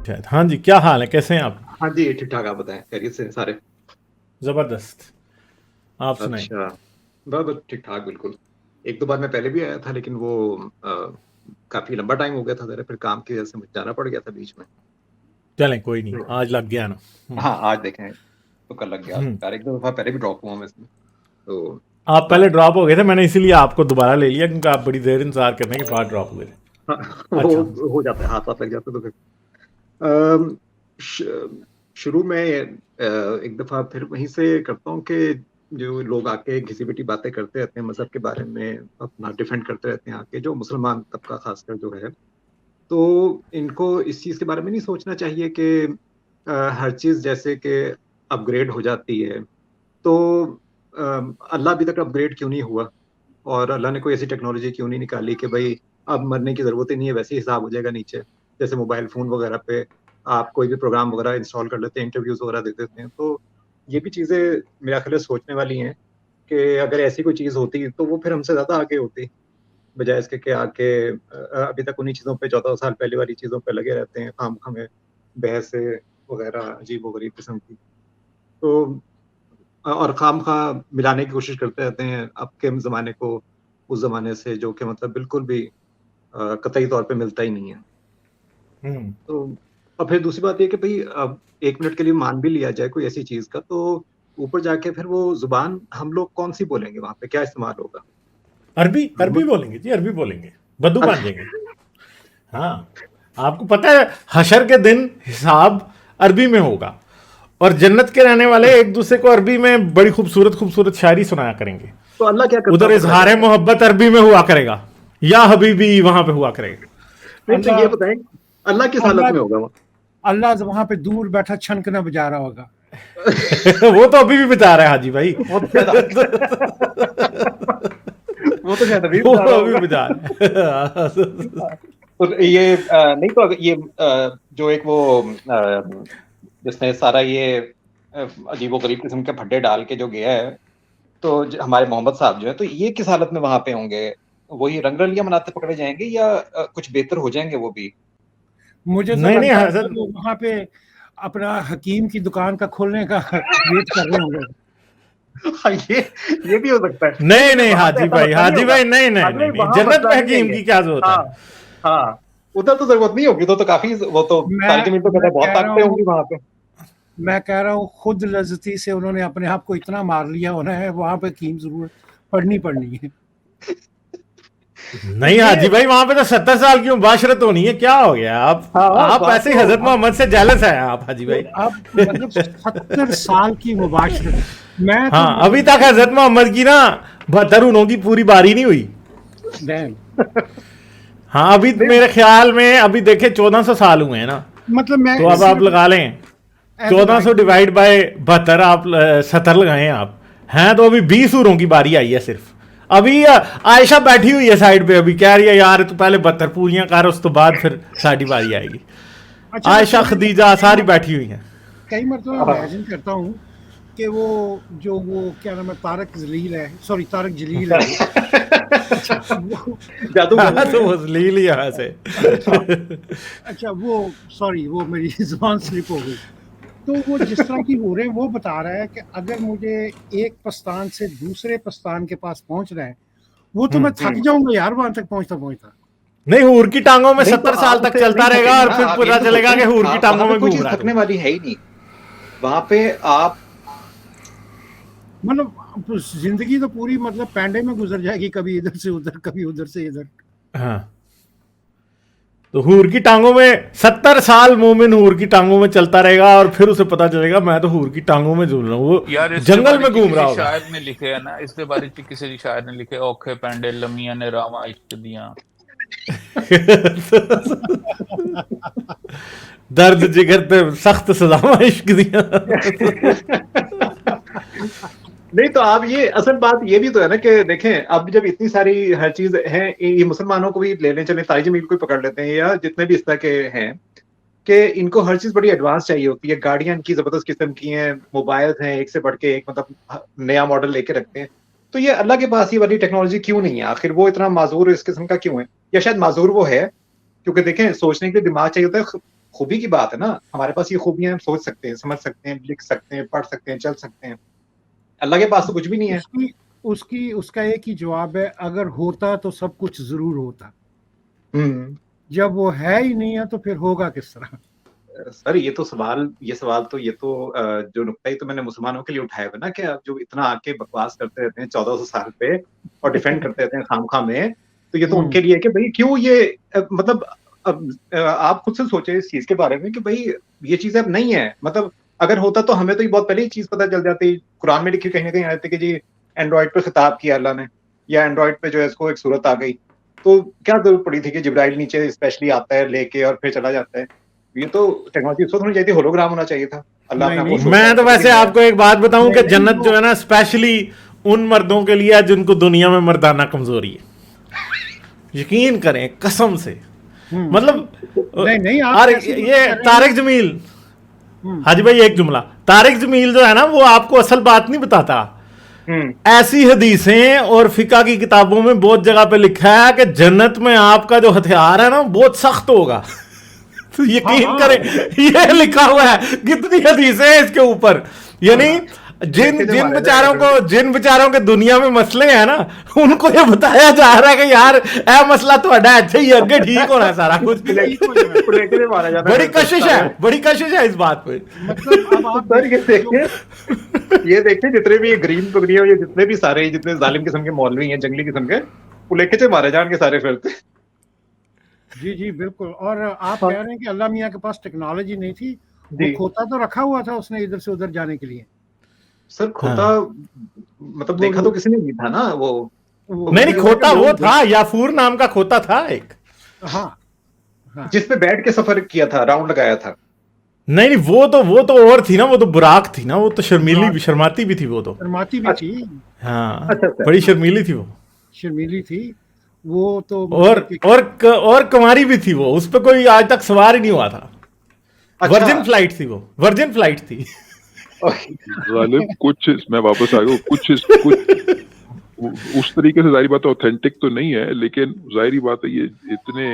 शायद। हाँ जी, क्या हाल है, कैसे हैं आप? हाँ जी, ठीक-ठाक। आप बताएँ, खैरियत से हैं सारे? जबरदस्त। आप सुनाइए। अच्छा, बस ठीक-ठाक बिल्कुल। 1-2 बार मैं पहले भी आया था, लेकिन वो काफ़ी लंबा टाइम हो गया था ज़रा, फिर काम की वजह से मुझे जाना पड़ गया था बीच में। चलें कोई नहीं, तो आज लग गया ना। हाँ, आज देखें तो कल लग गया। हम्म। यार 1-2 दफ़ा पहले भी ड्रॉप हुआ मैं इसमें, तो आप पहले बाकी ड्रॉप हो गए थे, मैंने इसीलिए आपको दोबारा ले लिया क्योंकि आप बड़ी देर इंतजार करने के बाद ड्रॉप हुए थे। हाँ, अच्छा। वो हो जाता है, हाथ-वाथ लग जाते हैं तो फिर अम, श शुरू में एक दफ़ा फिर वहीं से करता हूँ कि जो लोग आके घिसी-पिटी बातें करते रहते हैं मज़हब के बारे में, अपना डिफेंड करते रहते हैं आके, जो मुसलमान तबका ख़ासकर जो है। तो इनको इस चीज़ के बारे में नहीं सोचना चाहिए कि हर चीज़ जैसे कि अपग्रेड हो जाती है, तो अल्लाह अभी तक अपग्रेड क्यों नहीं हुआ? और अल्लाह ने कोई ऐसी टेक्नोलॉजी क्यों नहीं निकाली कि भई अब मरने की ज़रूरत ही नहीं है, वैसे ही हिसाब हो जाएगा नीचे। जैसे मोबाइल फ़ोन वगैरह पे आप कोई भी प्रोग्राम वगैरह इंस्टॉल कर लेते हैं, इंटरव्यूज़ वगैरह दे देते हैं। तो ये भी चीज़ें मेरा ख़्याल है सोचने वाली हैं कि अगर ऐसी कोई चीज़ होती तो वो फिर हमसे ज़्यादा आगे होती। बजाए इसके कि आके अभी तक उन्हीं चीज़ों पे 14 साल पहले वाली चीज़ों पे लगे रहते हैं, खामख़ा में बहसें वगैरह अजीब-ओ-गरीब किस्म की। तो और खामख़ा मिलाने की कोशिश करते रहते हैं अब के ज़माने को उस ज़माने से, जो कि मतलब बिल्कुल भी कतई तौर पे मिलता ही नहीं है। हम्म। तो और फिर दूसरी बात ये है कि भई अब 1 मिनट के लिए मान भी लिया जाए कोई ऐसी चीज़ का, तो ऊपर जाके फिर वो ज़ुबान हम लोग कौन-सी बोलेंगे वहाँ पे, क्या इस्तेमाल होगा? अरबी हम अरबी लोग बोलेंगे जी, अरबी बोलेंगे। बद्दू बन जाएंगे। हाँ, आपको पता है हशर के दिन हिसाब अरबी में होगा और जन्नत के रहने वाले एक दूसरे को अरबी में बड़ी खूबसूरत खूबसूरत शायरी सुनाया करेंगे। तो अल्लाह क्या करता उधर होगा भला इजहार जाके? मोहब्बत अरबी में हुआ करेगा, या हबीबी वहां पे हुआ करेगा। नहीं तो ये अल्लाह बताएँ, अल्लाह किस हालत अल्लाह में होगा वहाँ? अल्लाह वहां पे दूर बैठा छनकना बजा रहा होगा। वो तो अभी भी बता रहा है हाजी भाई। वो तो शायद वो तो शायद अभी वो बता रहा अभी होगा। बता रहा है। तो ये नहीं तो अगर ये जो एक वो जिसने सारा ये अजीबो-गरीब किस्म के फड्डे डाल के जो गया है, तो हमारे मोहम्मद साहब जो है, तो ये किस हालत में वहां पे होंगे? वही रंगरलियां मनाते पकड़े जाएंगे या कुछ बेहतर हो जाएंगे वो भी? मुझे तो नहीं नहीं लगता है कि हसन। वो वहां पे अपना हकीम की दुकान का खोलने का वेट कर रहे होंगे। हाँ, ये भी हो सकता है। नहीं नहीं लेकिन नहीं वहां पे ऐसा मसला नहीं हाजी होगा। भाई, नहीं नहीं हाजी नहीं भाई नहीं, वहां जन्नत मसला में नहीं है हकीम ये। की क्या जरूरत हाँ, है? हाँ। उधर तो जरूरत नहीं होगी, तो काफी वो तो मैं सारी जमीन तो कहते मैं हैं बहुत कह रहा ताकतें हूँ होंगी वहां पे। मैं कह रहा हूँ खुद लज्जती से उन्होंने अपने आप को इतना मार लिया होना है, वहां पे हकीम जरूरत पड़नी है। तो नहीं ये हाजी भाई, वहां पे तो 70 साल की मुबाशरत होनी है, क्या हो गया? हाँ, आप बात ऐसे ही तो हजरत मोहम्मद से जेलस हैं आप हाजी तो भाई। अब मतलब 70 साल की मुबाशरत, मैं तो हाँ, अभी तक मतलब हजरत मोहम्मद की ना 72 उन्हों की पूरी बारी नहीं हुई। डैम हाँ, अभी तो नहीं मेरे ख्याल में अभी देखे 1400 साल हुए हैं ना। मतलब मैं तो अब आप सिर्फ लगा लें एज अ 1400 डिवाइड बाय 72, आप 70 लगाए आप हैं, तो अभी 20 सूरों की बारी आई है सिर्फ। अभी आयशा बैठी हुई है साइड पे, अभी कह रही है यार तू पहले 72 पूरियां कर, उस तो बाद फिर साडी बारी आएगी। अच्छा आयशा कभी खदीजा सारी बैठी हुई हैं। कई मरतबा इमेजिन करता हूँ कि वो जो वो क्या नाम है, तारक जलील है, सॉरी तारक जलील है वो। अच्छा वो जादूगर। हाँ, तो वो वो ले लिया वैसे। अच्छा अच्छा वो सॉरी वो मेरी जुबान स्लिप हो गई। तो वो जिस तरह की हो रहे हैं वो बता रहा है कि अगर मुझे एक प्रस्थान से दूसरे प्रस्थान के पास पहुंचना है, वो तो मैं थक जाऊंगा यार वहां तक पहुंचता पहुंचता। नहीं, हूर की टांगों में नहीं तो 70 साल आप तक उससे नहीं चलता रहेगा थकेंगे और ना, फिर आप ये पता भी तो चलेगा कि सोचें, हूर की आप वहां टांगों पे में कोई घूम चीज रहा है थकने तू। वाली है ही नहीं। वहां पे आप मतलब जिंदगी तो पूरी मतलब पैंडे में गुजर जाएगी, कभी इधर से उधर कभी उधर से इधर। हाँ, तो हूर की टांगों में 70 साल मोमिन हूर की टांगों में चलता रहेगा और फिर उसे पता चलेगा मैं तो हूर की टांगों में झूल रहा हूँ। वो यार इससे जंगल में बारीकी घूम रहा किसी होगा। शायर ने लिखे है ना, इससे बारीकी किसी शायर ने लिखे, औखे पैंडे लमिया ने रावा इश्क दिया। दर्द जिगर पे सख्त सजावा इश्क दिया। नहीं तो आप ये असल बात ये भी तो है ना कि देखें, अब जब इतनी सारी हर चीज है, ये मुसलमानों को भी लेने चले, ताई जमील को भी पकड़ लेते हैं या जितने भी इस तरह के हैं, कि इनको हर चीज बड़ी एडवांस चाहिए होती है। गाड़ियां इनकी जबरदस्त किस्म की हैं, मोबाइल्स हैं एक से बढ़ के एक, मतलब नया मॉडल लेके रखते हैं। तो ये अल्लाह के पास ये वाली टेक्नोलॉजी क्यों नहीं है? आखिर वो इतना माजूर इस किस्म का क्यों है? या शायद माजूर वो है क्योंकि देखें, सोचने के लिए दिमाग चाहिए होता है, खूबी की बात है ना, हमारे पास ये खूबियां हम सोच सकते हैं, समझ सकते हैं, लिख सकते हैं, पढ़ सकते हैं, चल सकते हैं। अल्लाह के पास तो कुछ भी नहीं है। उसकी उसकी उसका एक ही जवाब है, अगर होता तो सब कुछ जरूर होता, जब वो है ही नहीं है तो फिर होगा किस तरह। सर ये सवाल तो जो नुक्ता ही तो मैंने मुसलमानों के लिए उठाया हुआ ना, कि आप जो इतना आके बकवास करते रहते हैं 1400 साल पे और डिफेंड करते रहते हैं खामखा में, तो ये तो उनके लिए है कि भाई क्यों ये मतलब आप खुद से सोचे इस चीज के बारे में कि भाई ये चीज अब नहीं है। मतलब अगर होता तो हमें तो ये बहुत पहले ही चीज पता चल जाती। कुरान में लिखी कहीं ना कहीं आयत है कि जी एंड्रॉइड पे खिताब किया अल्लाह ने, या एंड्रॉइड पे जो है इसको एक सूरत आ गई, तो क्या जरूरत पड़ी थी कि जिब्राइल नीचे स्पेशली आता है लेके और फिर चला जाता है। ये तो टेक्नोलॉजी उसको होनी चाहिए थी, होलोग्राम होना चाहिए था। अल्लाह अपने आप को मैं तो वैसे आपको एक बात बताऊं कि जन्नत जो है ना स्पेशली उन मर्दों के लिए है जिनको दुनिया में मर्दाना कमजोरी है। यकीन करें कसम से, मतलब नहीं आप और कैसे ये कर रहे तारिक जमील, हाजी भाई एक जुमला, तारिक जमील जो है ना वो आपको असल बात नहीं बताता। ऐसी हदीसें और फिका की किताबों में बहुत जगह पे लिखा है कि जन्नत में आपका जो हथियार है ना बहुत सख्त होगा। तो यकीन करें ये लिखा हुआ है, कितनी हदीसें हैं इसके ऊपर। यानी जिन बेचारों के दुनिया में मसले हैं ना, उनको ये बताया जा रहा है कि यार ए मसला तो अच्छा ही अगे ठीक होना है सारा कुछ। बड़ी कशिश है इस बात पे। मतलब अब आप ये देखिए जितने भी ग्रीन पगड़ियां, ये जितने भी सारे जितने जालिम किस्म के मौलवी हैं, जंगली किस्म के, पुलेखे से मारे जान के सारे फिरते। जी बिल्कुल। और आप कह रहे हैं कि अल्लाह मियाँ के पास टेक्नोलॉजी नहीं थी, वो खोता तो रखा हुआ था उसने इधर से उधर जाने के लिए। सर खोता मतलब देखा तो किसी ने नहीं था ना वो नहीं खोता वो था, याफूर नाम का खोता था एक, हाँ जिसपे बैठ के सफर किया था, राउंड लगाया था। नहीं वो तो और थी ना, वो तो बुराक थी ना, वो तो शर्माती भी थी, वो तो शर्माती भी थी। हाँ बड़ी शर्मीली थी, वो शर्मीली थी वो तो। और कुमारी भी थी वो, उस पर कोई आज तक सवार ही नहीं हुआ था। वर्जिन फ्लाइट थी वो, वर्जिन फ्लाइट थी। कुछ मैं वापस आ गया, कुछ उस तरीके से जाहिर बात है ऑथेंटिक तो नहीं है, लेकिन जाहिर बात है ये इतने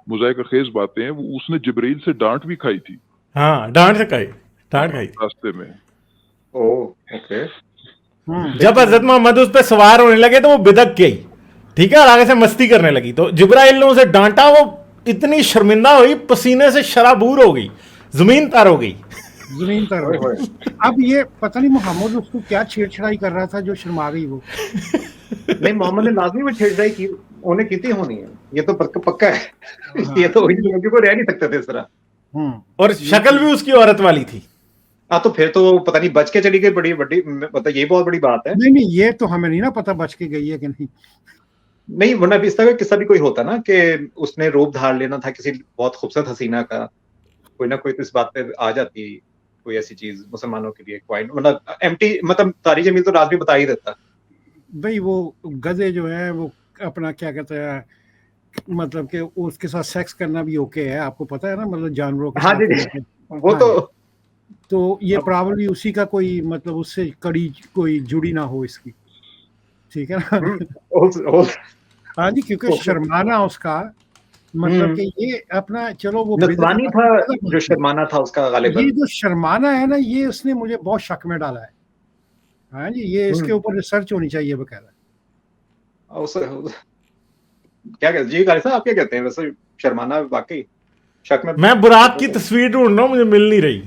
मुज़ाहिका खेज बातें हैं। वो उसने जिब्रील से डांट भी खाई थी। हाँ डांट खाई रास्ते में। ओके। जब हजरत मोहम्मद उस पर सवार होने लगे तो वो बिदक गई, ठीक है, और आगे से मस्ती करने लगी, तो जिब्राइल ने उसे डांटा, वो इतनी शर्मिंदा हुई, पसीने से शराबूर हो गई, जमीन तर हो गई। अब ये पता नहीं मोहम्मद उसको क्या छेड़छाड़ी कर रहा था जो शर्मा गई वो। नहीं मोहम्मद ने लाजमी में छेड़छाड़ी की, उन्हें की होनी है, ये तो पक्का है। ये तो लड़कियों को रह नहीं सकते थे इस तरह। और शक्ल भी उसकी औरत वाली थी। हाँ तो फिर तो पता नहीं बच के चली गई, बड़ी मतलब ये बहुत बड़ी बात है। नहीं ये तो हमें नहीं ना पता बच के गई है कि नहीं। वरना इस तरह का किस्सा भी कोई होता ना कि उसने रूप धार लेना था किसी बहुत खूबसूरत हसीना का, कोई ना कोई तो इस बात पे आ जाती कोई ऐसी चीज मुसलमानों के लिए पॉइंट, मतलब एम्प्टी, मतलब तारिक जमील तो रात भी बता ही देता भाई। वो गधे जो है वो अपना क्या कहते हैं, मतलब कि उसके साथ सेक्स करना भी ओके है, आपको पता है ना, मतलब जानवरों के साथ। वो तो ये प्रॉब्लली उसी का कोई मतलब उससे कड़ी कोई जुड़ी ना हो इसकी, ठीक है ना। हाँ जी, क्योंकि शर्माना उसका मतलब कि ये अपना चलो वो नस्वानी था जो शर्माना था उसका गालिबन। ये जो शर्माना है ना, ये उसने मुझे बहुत शक में डाला है। हाँ जी, ये इसके ऊपर रिसर्च होनी चाहिए बकायदा। क्या कहते जी गालिब साहब, आप क्या कहते हैं वैसे शर्माना वाकई शक में? मैं बुराक की तस्वीर ढूंढ रहा हूँ, मुझे मिल नहीं रही।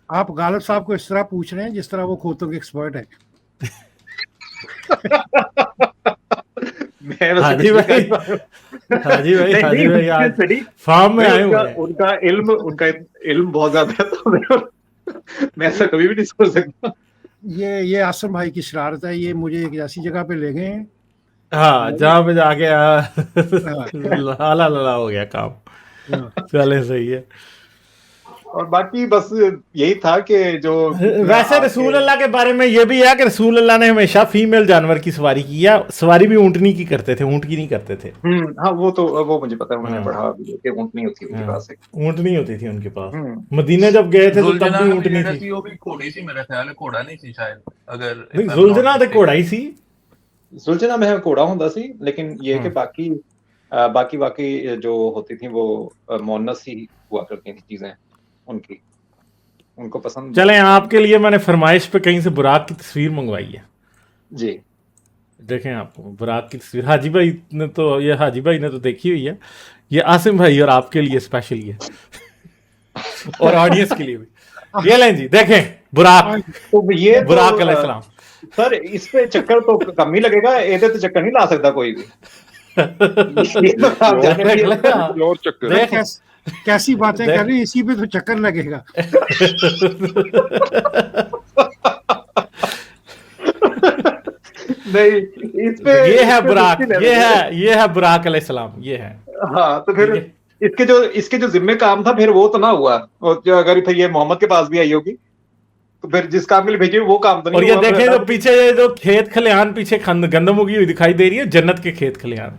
आप गालिब साहब को इस तरह पूछ रहे हैं जिस तरह वो खोतों के एक्सपर्ट है। हाजी भाई आज फार्म में आए हुए हैं। उनका इल्म बहुत ज्यादा है, तो मैं ऐसा कभी भी नहीं सोच सकता। ये आसम भाई की शरारत है, ये मुझे एक ऐसी जगह पे ले गए हैं, हाँ जहाँ पे जाके लाला हो गया काम। चले सही है। और बाकी बस यही था कि जो वैसे रसूल अल्लाह के बारे में ये भी है कि रसूल अल्लाह ने हमेशा फीमेल जानवर की सवारी की है, सवारी भी ऊंटनी की करते थे, ऊंट की नहीं करते थे। हाँ वो मुझे पता है, मैंने पढ़ा कि ऊंटनी होती उनके पास, ऊंटनी होती थी उनके पास। मदीने जब गए थे तो तब भी ऊंटनी थी। वो भी घोड़ी सी, मेरा ख्याल है घोड़ा नहीं थी शायद, अगर जुलजना तो घोड़ा ही सी। जुलजना में घोड़ा होता सी, लेकिन ये कि बाकी बाकी बाकी जो होती थी वो मोनस ही हुआ करती थी चीजें उनकी, उनको पसंद। चलें, आपके लिए मैंने फरमाइश पे कहीं से बुराक की तस्वीर मंगवाई है, जी देखें आपको बुराक की तस्वीर। हाजी भाई ने तो, ये हाजी भाई ने तो देखी हुई है, ये आसिम भाई और आपके लिए स्पेशल है और ऑडियंस के लिए भी। ये लें जी, देखें बुराक, तो ये बुराक अलैहिस्सलाम। सर इस पे चक्कर तो कम ही लगेगा, एदे तो चक्कर नहीं ला सकता कोई भी। ये तो आप जाने देख दीजिए। लें, कोई और चक्कर देख कैसी बातें देख- कर रही, इसी पे तो चक्कर लगेगा। नहीं इस पे ये है इस पे बुराक, मुश्किल ये है बुराक अलैहिस्सलाम, ये है। हाँ तो फिर ठीक है। इसके जो जिम्मे काम था फिर वो तो ना हुआ, और जो अगर फिर ये मोहम्मद के पास भी आई होगी तो फिर जिस काम के लिए भेजी वो काम तो नहीं और ये हुआ। देखें जो पीछे ये जो खेत खलिहान पीछे गंदम उगी हुई दिखाई दे रही है, जन्नत के खेत खलिहान,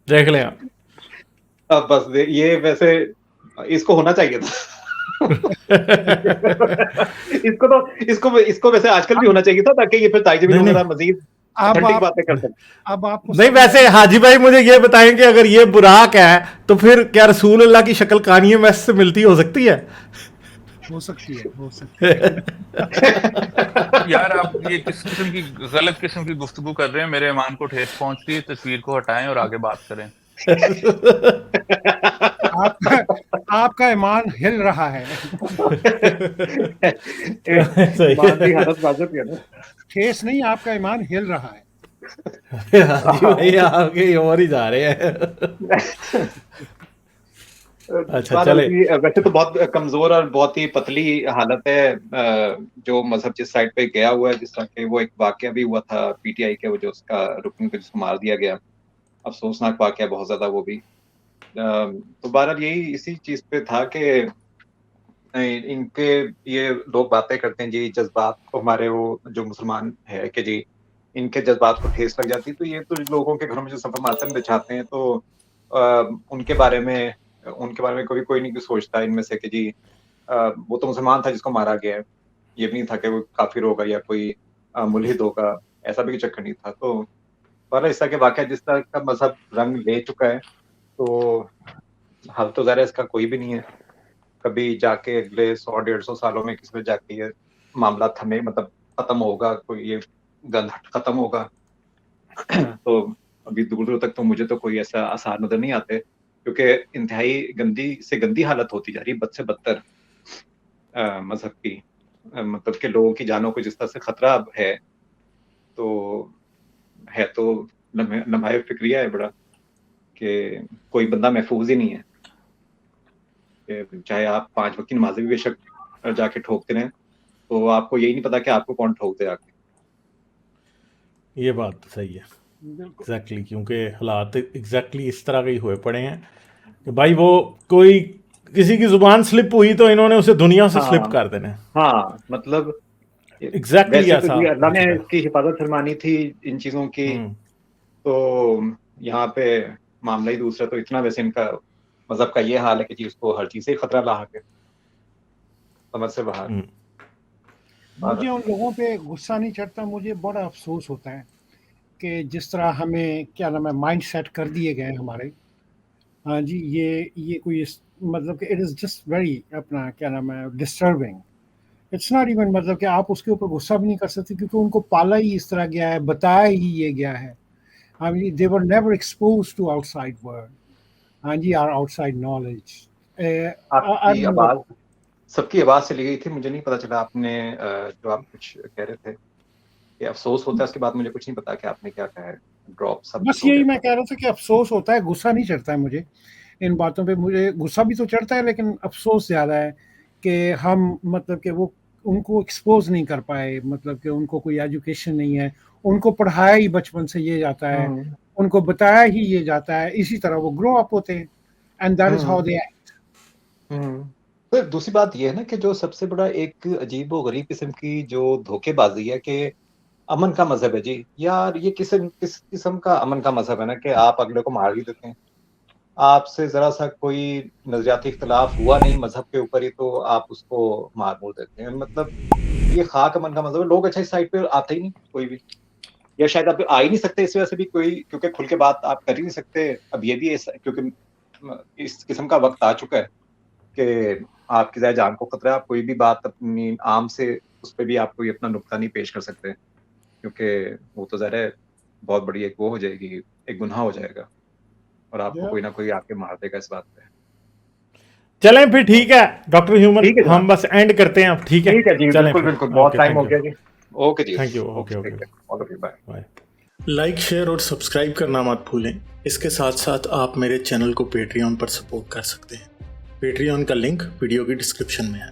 देख लें आप। अब बस ये वैसे इसको होना चाहिए था। इसको वैसे आजकल भी होना चाहिए था, ताकि ये फिर ताइजे नहीं, वगैरह मजीद अब authentic आप बातें कर सकते। अब आपको नहीं, वैसे हाजी भाई मुझे ये बताएं कि अगर ये बुराक है तो फिर क्या रसूल अल्लाह की शक्ल कानिए मैस से मिलती हो सकती है? हो सकती है। यार आप ये किस किस्म की गलत किस्म की गुफ्तगू कर रहे हैं, मेरे ईमान को ठेस पहुंच रही है, तस्वीर को हटाएं और आगे बात करें। आपका ईमान हिल रहा है। ईमान की हालत नाजुक है ना। ठेस नहीं, आपका ईमान हिल रहा है। हाजी भाई आगे और ही जा रहे हैं। अच्छा बात चले, वैसे तो बहुत कमजोर और बहुत ही पतली हालत है, जो मजहब जिस साइड पे गया हुआ है, जिस तरह के वो एक वाकया भी हुआ था पीटीआई के, वो जो उसका रुकन को जिसको मार दिया गया, अफसोसनाक वाकया बहुत ज्यादा वो भी। तो बहरहाल यही इसी चीज पे था कि इनके ये लोग बातें करते हैं जी जज्बात को, हमारे वो जो मुसलमान है कि जी इनके जज्बात को ठेस लग जाती, तो ये तो लोगों के घरों में जो सफर मातम बिछाते हैं, तो उनके बारे में कभी कोई नहीं सोचता इनमें से कि जी वो तो मुसलमान था जिसको मारा गया है, ये भी नहीं था कि वो काफिर होगा या कोई मुल्हिद होगा, ऐसा भी चक्कर नहीं था। तो पर इस तरह के वाकया जिस तरह का मजहब रंग ले चुका है, तो हल तो ज़ाहिर है इसका कोई भी नहीं है। कभी जाके अगले 100-150 सालों में किसी में जाके ये मामला थमे, मतलब खत्म होगा, कोई ये गंध खत्म होगा। तो अभी दूर दूर तक तो मुझे तो कोई ऐसा आसार नजर नहीं आते, क्योंकि इंतहाई गंदी से गंदी हालत होती जा रही है, बद से बदतर मजहब की, मतलब के लोगों की जानों को जिस तरह से खतरा है, तो लम्हाए फिक्रिया है बड़ा कि कोई बंदा महफूज ही नहीं है, कि चाहे आप 5 वक्त की नमाज़ें भी बेशक जाके ठोकते रहें, तो आपको यही नहीं पता कि आपको कौन ठोक दे आके। ये बात तो सही है एग्जैक्टली, क्योंकि हालात एग्जैक्टली इस तरह के ही हुए पड़े हैं कि भाई वो कोई किसी की जुबान स्लिप हुई तो इन्होंने उसे दुनिया से स्लिप कर देना है। हाँ मतलब एग्जैक्टली वैसे ऐसा तो अल्लाह ने इसकी हिफाजत फरमानी थी इन चीजों की, तो यहाँ पे मामला ही दूसरा। तो इतना वैसे इनका मजहब का ये हाल है कि जी उसको हर चीज से खतरा ला के समझ से बाहर। मुझे उन लोगों पे गुस्सा नहीं चढ़ता, मुझे बड़ा अफसोस होता है कि जिस तरह हमें क्या नाम है माइंड सेट कर दिए गए हमारे। हाँ जी, ये कोई मतलब कि इट इज़ जस्ट वेरी अपना क्या नाम है डिस्टर्बिंग। इट्स नॉट इवन मतलब कि आप उसके ऊपर गुस्सा भी नहीं कर सकते, क्योंकि उनको पाला ही इस तरह गया है, बताया ही ये गया है। हाँ जी, they were never expose to outside world. हाँ जी, आर आउटसाइड नॉलेज। आपकी आवाज सबकी आवाज चली गई थी, मुझे नहीं पता चला आपने जो आप कुछ कह रहे थे कि अफसोस होता है, उसके बाद मुझे कुछ नहीं पता कि आपने क्या कहा है। ड्रॉप सब बस यही मैं कह रहा था कि अफसोस होता है, गुस्सा नहीं चढ़ता है मुझे इन बातों पे। मुझे गुस्सा भी तो चढ़ता है, लेकिन अफसोस ज़्यादा है कि हम मतलब कि वो उनको एक्सपोज नहीं कर पाए, मतलब कि उनको कोई एजुकेशन नहीं है, उनको पढ़ाया ही बचपन से ये जाता है, उनको बताया ही ये जाता है, इसी तरह वो ग्रो अप होते हैं, and that is how they act. तो दूसरी बात ये है ना कि जो सबसे बड़ा एक अजीब व गरीब किस्म की जो धोखेबाजी है कि अमन का मजहब है जी। यार ये किस किस्म का अमन का मजहब है ना कि आप अगले को मार ही देते हैं, आपसे जरा सा कोई नजरियाती इख्तलाफ हुआ नहीं मजहब के ऊपर ही तो आप उसको मार देते हैं। मतलब ये खाक अमन का मजहब है। लोग अच्छा इस साइड पे आते ही नहीं कोई भी, या शायद अब आ ही नहीं सकते इस वजह से भी कोई, क्योंकि खुल के बात आप कर ही नहीं सकते। अब ये भी क्योंकि इस किस्म का वक्त आ चुका है कि आपकी ज़ाहिर जान को खतरा है, आप कोई भी बात अपनी आम से उस पर भी आप कोई अपना नुक्ता नहीं पेश कर सकते, क्योंकि वो तो ज़ाहिर है बहुत बड़ी एक वो हो जाएगी, एक गुनाह हो जाएगा और आपको कोई ना कोई आके मार देगा इस बात पे। चलें फिर, ठीक है डॉक्टर ह्यूमन, ठीक है जनाब। हम बस एंड करते हैं अब, ठीक है? ठीक है जी, चलें बिल्कुल फिर। बिल्कुल, बहुत ओके, टाइम हो थैंक गया यू। जी। ओके जी, thank you. Okay okay. Okay, bye. Bye. Like, share और सब्सक्राइब करना मत भूलें। इसके साथ साथ आप मेरे चैनल को पेट्रियन पर सपोर्ट कर सकते हैं। पेट्रियन का लिंक वीडियो की डिस्क्रिप्शन में है।